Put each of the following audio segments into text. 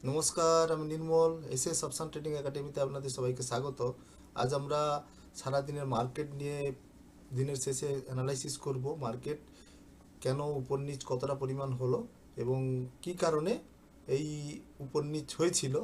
নমস্কার, আমি নির্মল। SS option trading একাডেমিতে আপনাদের সবাইকে স্বাগত। আজ আমরা সারাদিনের মার্কেট নিয়ে দিনের শেষে অ্যানালাইসিস করব। মার্কেট কেন উপর নিচ কতটা পরিমাণ হলো এবং কি কারণে এই উপর নিচ হয়েছিল,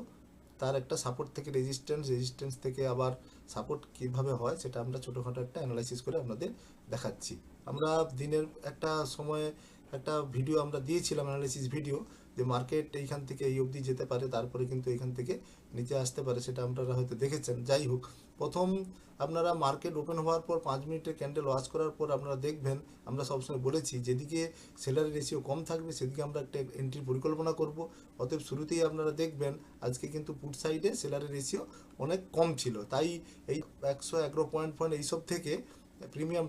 তার একটা সাপোর্ট থেকে রেজিস্ট্যান্স থেকে আবার সাপোর্ট কিভাবে হয় সেটা আমরা ছোটোখাটো একটা অ্যানালাইসিস করে আপনাদের দেখাচ্ছি। আমরা দিনের একটা সময়ে একটা ভিডিও আমরা দিয়েছিলাম, অ্যানালাইসিস ভিডিও, যে মার্কেট এইখান থেকে এই অবধি যেতে পারে, তারপরে কিন্তু এইখান থেকে নিচে আসতে পারে, সেটা আপনারা হয়তো দেখেছেন। যাই হোক, প্রথম আপনারা মার্কেট ওপেন হওয়ার পর 5 মিনিটের ক্যান্ডেল ওয়াচ করার পর আপনারা দেখবেন, আমরা সবসময় বলেছি যেদিকে সেলারের রেশিও কম থাকবে সেদিকে আমরা একটা এন্ট্রির পরিকল্পনা করব। অতএব শুরুতেই আপনারা দেখবেন আজকে কিন্তু পুট সাইডে সেলারের রেশিও অনেক কম ছিল, তাই এই 111 পয়েন্ট এইসব থেকে প্রিমিয়াম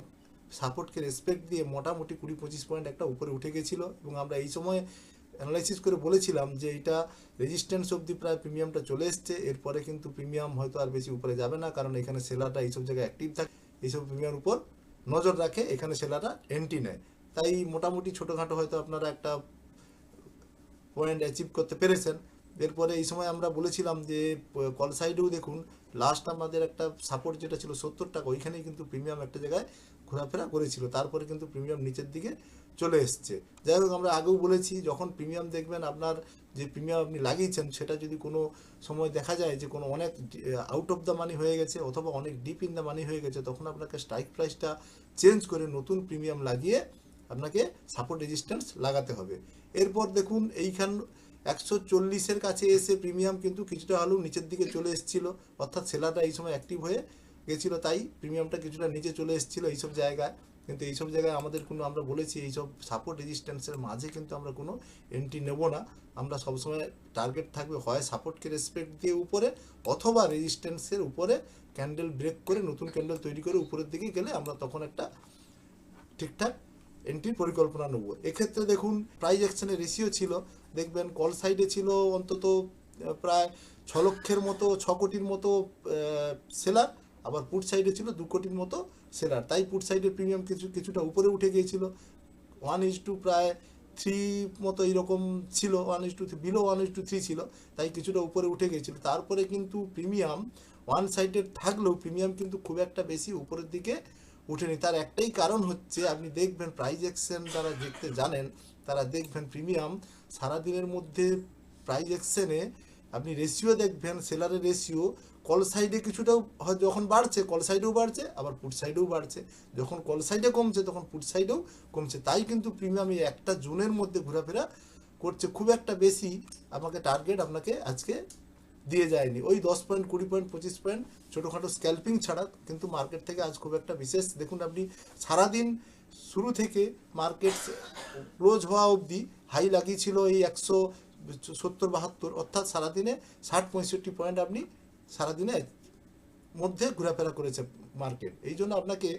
সাপোর্টকে রেসপেক্ট দিয়ে মোটামুটি 20-25 পয়েন্ট একটা উপরে উঠে গেছিলো এবং আমরা এই সময় অ্যানালাইসিস করে বলেছিলাম যে এটা রেজিস্ট্যান্স অবধি প্রায় প্রিমিয়ামটা চলে এসছে। এরপরে কিন্তু প্রিমিয়াম হয়তো আর বেশি উপরে যাবে না, কারণ এখানে সেলাররা এইসব জায়গায় অ্যাক্টিভ থাকে, এইসব প্রিমিয়ামের উপর নজর রাখে, এখানে সেলাররা এন্ট্রি নেয়। তাই মোটামুটি ছোটোখাটো হয়তো আপনারা একটা পয়েন্ট অ্যাচিভ করতে পেরেছেন। এরপরে এই সময় আমরা বলেছিলাম যে কল সাইডেও দেখুন, লাস্ট আমাদের একটা সাপোর্ট যেটা ছিল 70 টাকা, ওইখানেই কিন্তু প্রিমিয়াম একটা জায়গায় ঘোরাফেরা করেছিল, তারপরে কিন্তু প্রিমিয়াম নিচের দিকে চলে এসছে। যাই হোক, আমরা আগেও বলেছি যখন প্রিমিয়াম দেখবেন আপনার যে প্রিমিয়াম আপনি লাগিয়েছেন সেটা যদি কোনো সময় দেখা যায় যে কোনো অনেক আউট অফ দ্য মানি হয়ে গেছে অথবা অনেক ডিপ ইন দ্য মানি হয়ে গেছে, তখন আপনাকে স্ট্রাইক প্রাইসটা চেঞ্জ করে নতুন প্রিমিয়াম লাগিয়ে আপনাকে সাপোর্ট রেজিস্ট্যান্স লাগাতে হবে। এরপর দেখুন এইখান 140-এর কাছে এসে প্রিমিয়াম কিন্তু কিছুটা হলেও নিচের দিকে চলে এসেছিলো, অর্থাৎ সেলাররা এই সময় অ্যাক্টিভ হয়ে গেছিলো, তাই প্রিমিয়ামটা কিছুটা নিচে চলে এসেছিলো এইসব জায়গায়। কিন্তু এইসব জায়গায় আমাদের কোনো, আমরা বলেছি এইসব সাপোর্ট রেজিস্ট্যান্সের মাঝে কিন্তু আমরা কোনো এন্ট্রি নেব না। আমরা সবসময় টার্গেট থাকবে হয় সাপোর্টকে রেসপেক্ট দিয়ে উপরে, অথবা রেজিস্ট্যান্সের উপরে ক্যান্ডেল ব্রেক করে নতুন ক্যান্ডেল তৈরি করে উপরের দিকে গেলে আমরা তখন একটা ঠিকঠাক এন্ট্রির পরিকল্পনা নেব। এক্ষেত্রে দেখুন প্রাইস অ্যাকশনের রেশিও ছিল, দেখবেন কল সাইডে ছিল অন্তত প্রায় 6 লক্ষের মতো, 6 কোটির মতো সেলার, আবার পুট সাইডে ছিল 2 কোটির মতো সেলার, তাই পুট সাইডের প্রিমিয়াম কিছুটা উপরে উঠে গিয়েছিল। 1:2 প্রায় 3 মতো এইরকম ছিল, 1:3 বিলো 1:3 ছিল, তাই কিছুটা উপরে উঠে গিয়েছিল। তারপরে কিন্তু প্রিমিয়াম ওয়ান সাইডেড থাকলেও প্রিমিয়াম কিন্তু খুব একটা বেশি উপরের দিকে উঠেনি। তার একটাই কারণ হচ্ছে, আপনি দেখবেন প্রাইস অ্যাকশন যারা দেখতে জানেন তারা দেখবেন প্রিমিয়াম সারাদিনের মধ্যে প্রাইস অ্যাকশনে আপনি রেশিও দেখবেন, সেলারের রেশিও কল সাইডে কিছুটাও যখন বাড়ছে কল সাইডেও বাড়ছে, আবার পুট সাইডেও বাড়ছে, যখন কল সাইডে কমছে তখন পুট সাইডেও কমছে, তাই কিন্তু প্রিমিয়াম এই একটা জোনের মধ্যে ঘোরাফেরা করছে, খুব একটা বেশি আমাকে টার্গেট আপনাকে আজকে দিয়ে যায়নি। ওই 10 পয়েন্ট, 20 পয়েন্ট, 25 পয়েন্ট ছোটোখাটো স্ক্যাল্পিং ছাড়া কিন্তু মার্কেট থেকে আজ খুব একটা বিশেষ, দেখুন আপনি সারাদিন শুরু থেকে মার্কেট ক্লোজ হওয়া অবধি হাই লাগিয়েছিল এই 170-72, অর্থাৎ সারাদিনে 60-65 পয়েন্ট আপনি সারাদিনে মধ্যে ঘোরাফেরা করেছে মার্কেট। এই জন্য আপনাকে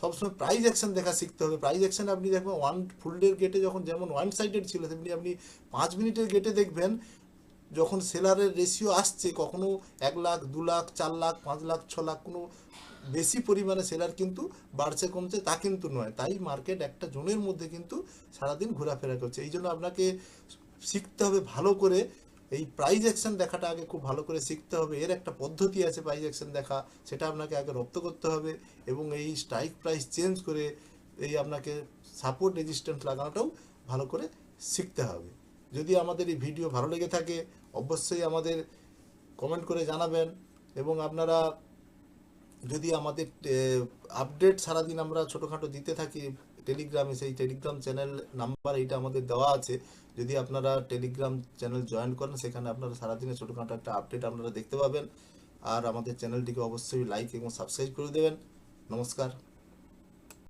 সবসময় প্রাইস অ্যাকশন দেখা শিখতে হবে। প্রাইস অ্যাকশন আপনি দেখবেন ওয়ান ফুলডের গেটে যখন যেমন ওয়ান সাইডেড ছিল, তেমনি আপনি 5 মিনিটের গেটে দেখবেন যখন সেলারের রেশিও আসছে, কখনো 1 লাখ, 2 লাখ, 4 লাখ, 5 লাখ, 6 লাখ, কোনো বেশি পরিমাণে সেলার কিন্তু বাড়ছে কমছে তা কিন্তু নয়, তাই মার্কেট একটা জোনের মধ্যে কিন্তু সারাদিন ঘোরাফেরা করছে। এই জন্য আপনাকে শিখতে হবে ভালো করে, এই প্রাইস অ্যাকশন দেখাটা আগে খুব ভালো করে শিখতে হবে। এর একটা পদ্ধতি আছে প্রাইস অ্যাকশন দেখা, সেটা আপনাকে আগে রপ্ত করতে হবে এবং এই স্ট্রাইক প্রাইস চেঞ্জ করে এই আপনাকে সাপোর্ট রেজিস্ট্যান্স লাগানোটাও ভালো করে শিখতে হবে। যদি আমাদের এই ভিডিও ভালো লেগে থাকে অবশ্যই আমাদের কমেন্ট করে জানাবেন, এবং আপনারা যদি আমাদের আপডেট সারাদিন আমরা ছোটোখাটো দিতে থাকি টেলিগ্রামে, সেই টেলিগ্রাম চ্যানেল নাম্বার এইটা আমাদের দেওয়া আছে, যদি আপনারা টেলিগ্রাম চ্যানেল জয়েন করেন সেখানে আপনারা সারাদিনে ছোটোখাটো একটা আপডেট আপনারা দেখতে পাবেন। আর আমাদের চ্যানেলটিকে অবশ্যই লাইক এবং সাবস্ক্রাইব করে দেবেন। নমস্কার।